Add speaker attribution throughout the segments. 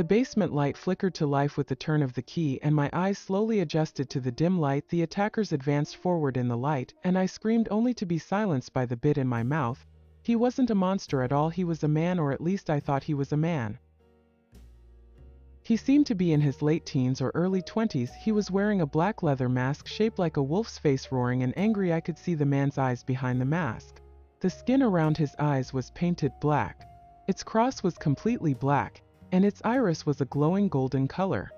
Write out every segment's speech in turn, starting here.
Speaker 1: The basement light flickered to life with the turn of the key, and my eyes slowly adjusted to the dim light. The attackers advanced forward in the light, and I screamed only to be silenced by the bit in my mouth. He wasn't a monster at all, he was a man, or at least I thought he was a man. He seemed to be in his late teens or early 20s. He was wearing a black leather mask shaped like a wolf's face, roaring and angry. I could see the man's eyes behind the mask. The skin around his eyes was painted black. Its cross was completely black, and its iris was a glowing golden color.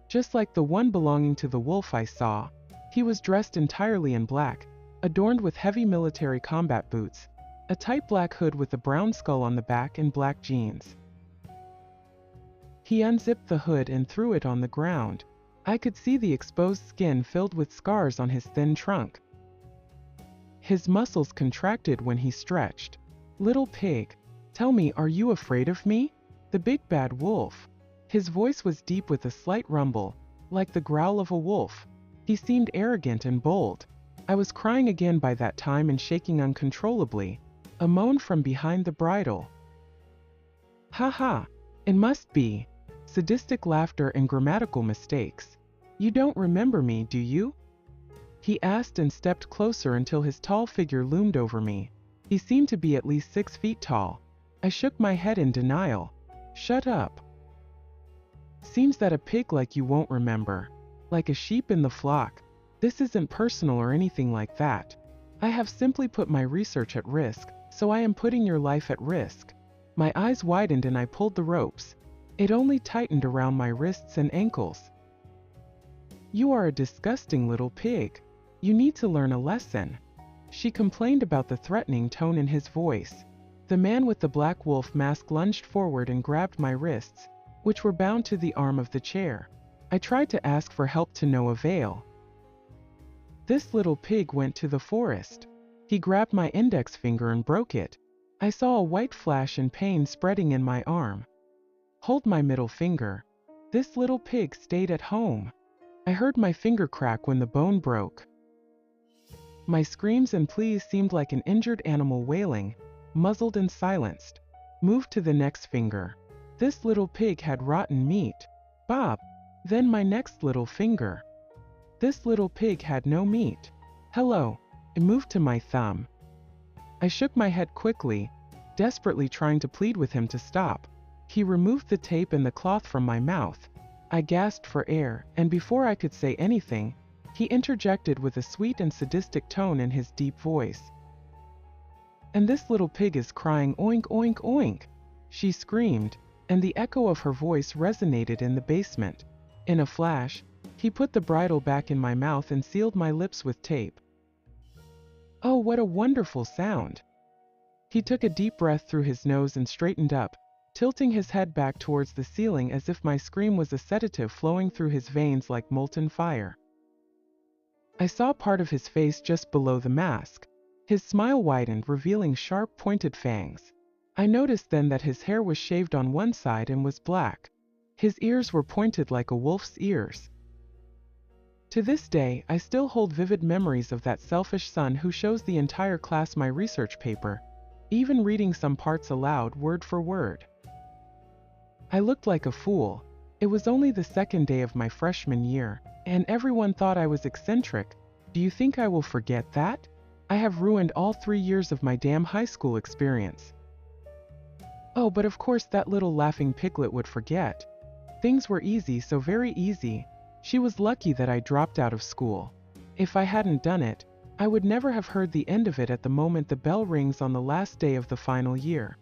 Speaker 1: Just like the one belonging to the wolf I saw, he was dressed entirely in black, adorned with heavy military combat boots, a tight black hood with a brown skull on the back, and black jeans. He unzipped the hood and threw it on the ground. I could see the exposed skin filled with scars on his thin trunk. His muscles contracted when he stretched. "Little pig, tell me, are you afraid of me? The big bad wolf." His voice was deep with a slight rumble, like the growl of a wolf. He seemed arrogant and bold. I was crying again by that time and shaking uncontrollably. A moan from behind the bridle. "Ha ha, it must be." Sadistic laughter and grammatical mistakes. "You don't remember me, do you?" he asked and stepped closer until his tall figure loomed over me. He seemed to be at least 6 feet tall. I shook my head in denial. "Shut up. Seems that a pig like you won't remember. Like a sheep in the flock. This isn't personal or anything like that. I have simply put my research at risk, so I am putting your life at risk." My eyes widened and I pulled the ropes. It only tightened around my wrists and ankles. "You are a disgusting little pig. You need to learn a lesson," she complained about the threatening tone in his voice. The man with the black wolf mask lunged forward and grabbed my wrists, which were bound to the arm of the chair. I tried to ask for help to no avail. "This little pig went to the forest." He grabbed my index finger and broke it. I saw a white flash and pain spreading in my arm. "Hold my middle finger. This little pig stayed at home." I heard my finger crack when the bone broke. My screams and pleas seemed like an injured animal wailing, muzzled and silenced. "Move to the next finger. This little pig had rotten meat." "Bob." Then my next little finger. "This little pig had no meat." "Hello." I moved to my thumb. I shook my head quickly, desperately trying to plead with him to stop. He removed the tape and the cloth from my mouth. I gasped for air, and before I could say anything, he interjected with a sweet and sadistic tone in his deep voice. "And this little pig is crying oink oink oink," she screamed, and the echo of her voice resonated in the basement. In a flash, he put the bridle back in my mouth and sealed my lips with tape. "Oh, what a wonderful sound." He took a deep breath through his nose and straightened up, tilting his head back towards the ceiling as if my scream was a sedative flowing through his veins like molten fire. I saw part of his face just below the mask. His smile widened, revealing sharp, pointed fangs. I noticed then that his hair was shaved on one side and was black. His ears were pointed like a wolf's ears. To this day, I still hold vivid memories of that selfish son who shows the entire class my research paper, even reading some parts aloud word for word. I looked like a fool. It was only the second day of my freshman year, and everyone thought I was eccentric. Do you think I will forget that? I have ruined all 3 years of my damn high school experience. Oh, but of course that little laughing piglet would forget. Things were easy, so very easy. She was lucky that I dropped out of school. If I hadn't done it, I would never have heard the end of it at the moment the bell rings on the last day of the final year.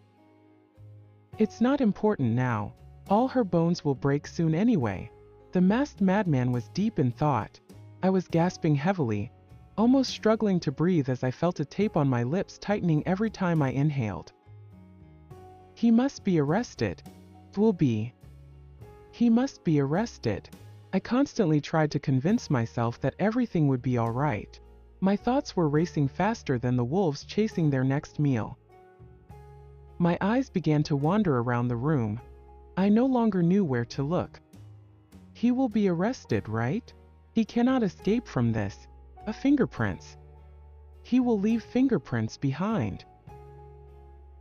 Speaker 1: It's not important now. All her bones will break soon anyway. The masked madman was deep in thought. I was gasping heavily, almost struggling to breathe as I felt a tape on my lips tightening every time I inhaled. He must be arrested. Will be. He must be arrested. I constantly tried to convince myself that everything would be all right. My thoughts were racing faster than the wolves chasing their next meal. My eyes began to wander around the room. I no longer knew where to look. He will be arrested, right? He cannot escape from this. Fingerprints. He will leave fingerprints behind.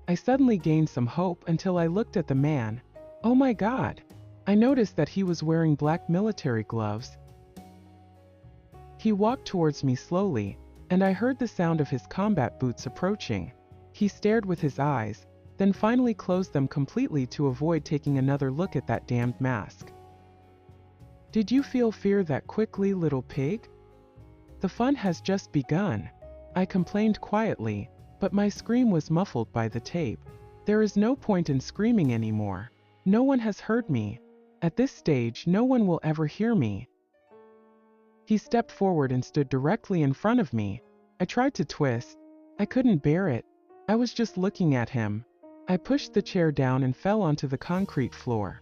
Speaker 1: I suddenly gained some hope until I looked at the man. Oh my God! I noticed that he was wearing black military gloves. He walked towards me slowly, and I heard the sound of his combat boots approaching. He stared with his eyes, then finally closed them completely to avoid taking another look at that damned mask. Did you feel fear that quickly, little pig? The fun has just begun. I complained quietly, but my scream was muffled by the tape. There is no point in screaming anymore. No one has heard me. At this stage, no one will ever hear me. He stepped forward and stood directly in front of me. I tried to twist. I couldn't bear it. I was just looking at him. I pushed the chair down and fell onto the concrete floor.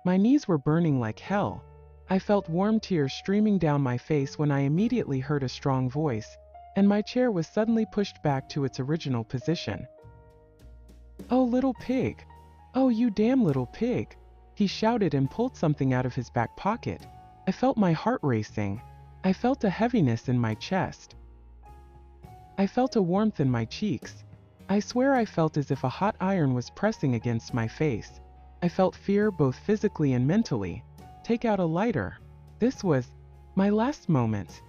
Speaker 1: My knees were burning like hell. I felt warm tears streaming down my face when I immediately heard a strong voice, and my chair was suddenly pushed back to its original position. Oh, little pig! Oh, you damn little pig! He shouted and pulled something out of his back pocket. I felt my heart racing. I felt a heaviness in my chest. I felt a warmth in my cheeks. I swear I felt as if a hot iron was pressing against my face. I felt fear both physically and mentally. Take out a lighter. This was my last moment.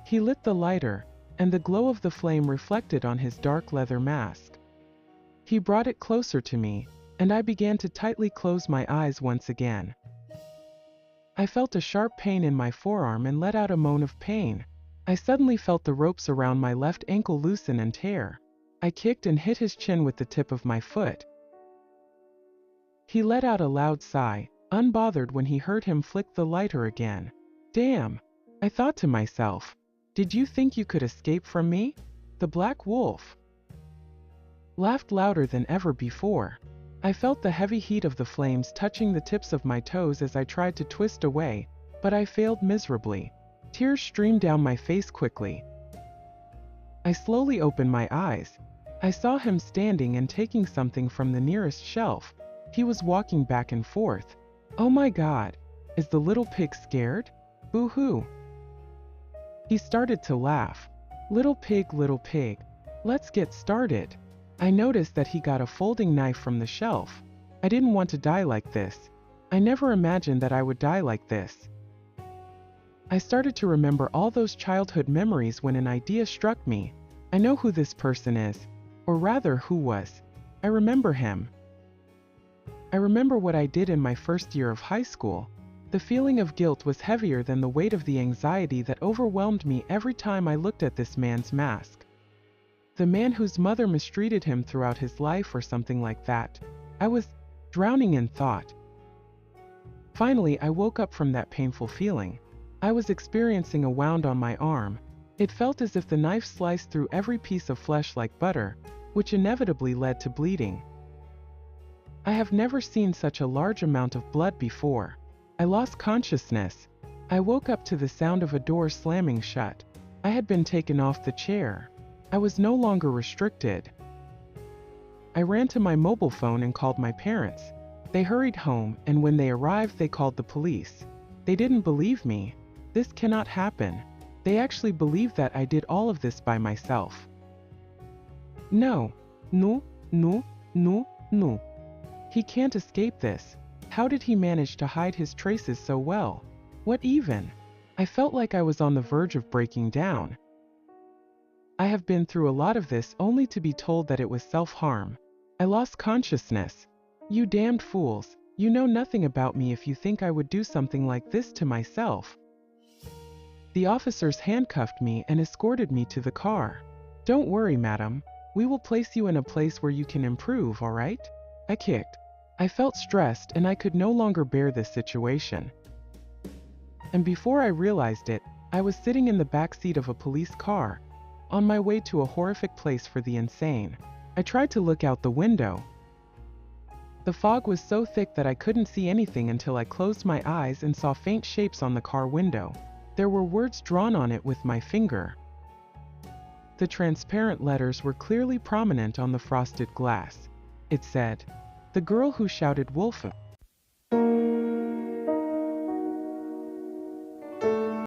Speaker 1: He lit the lighter, and the glow of the flame reflected on his dark leather mask. He brought it closer to me, and I began to tightly close my eyes once again. I felt a sharp pain in my forearm and let out a moan of pain. I suddenly felt the ropes around my left ankle loosen and tear. I kicked and hit his chin with the tip of my foot. He let out a loud sigh, unbothered when he heard him flick the lighter again. Damn! I thought to myself. Did you think you could escape from me? The Black Wolf laughed louder than ever before. I felt the heavy heat of the flames touching the tips of my toes as I tried to twist away, but I failed miserably. Tears streamed down my face quickly. I slowly opened my eyes. I saw him standing and taking something from the nearest shelf. He was walking back and forth. Oh my God! Is the little pig scared? Boo-hoo! He started to laugh. Little pig, let's get started. I noticed that he got a folding knife from the shelf. I didn't want to die like this. I never imagined that I would die like this. I started to remember all those childhood memories when an idea struck me. I know who this person is, or rather who was. I remember him. I remember what I did in my first year of high school. The feeling of guilt was heavier than the weight of the anxiety that overwhelmed me every time I looked at this man's mask. The man whose mother mistreated him throughout his life or something like that. I was drowning in thought. Finally, I woke up from that painful feeling. I was experiencing a wound on my arm. It felt as if the knife sliced through every piece of flesh like butter, which inevitably led to bleeding. I have never seen such a large amount of blood before. I lost consciousness. I woke up to the sound of a door slamming shut. I had been taken off the chair. I was no longer restricted. I ran to my mobile phone and called my parents. They hurried home, and when they arrived, they called the police. They didn't believe me. This cannot happen. They actually believed that I did all of this by myself. No. He can't escape this. How did he manage to hide his traces so well? What even? I felt like I was on the verge of breaking down. I have been through a lot of this only to be told that it was self-harm. I lost consciousness. You damned fools, you know nothing about me if you think I would do something like this to myself. The officers handcuffed me and escorted me to the car. Don't worry, madam. We will place you in a place where you can improve, all right? I kicked. I felt stressed and I could no longer bear this situation. And before I realized it, I was sitting in the back seat of a police car, on my way to a horrific place for the insane. I tried to look out the window. The fog was so thick that I couldn't see anything until I closed my eyes and saw faint shapes on the car window. There were words drawn on it with my finger. The transparent letters were clearly prominent on the frosted glass. It said, "The girl who shouted wolf."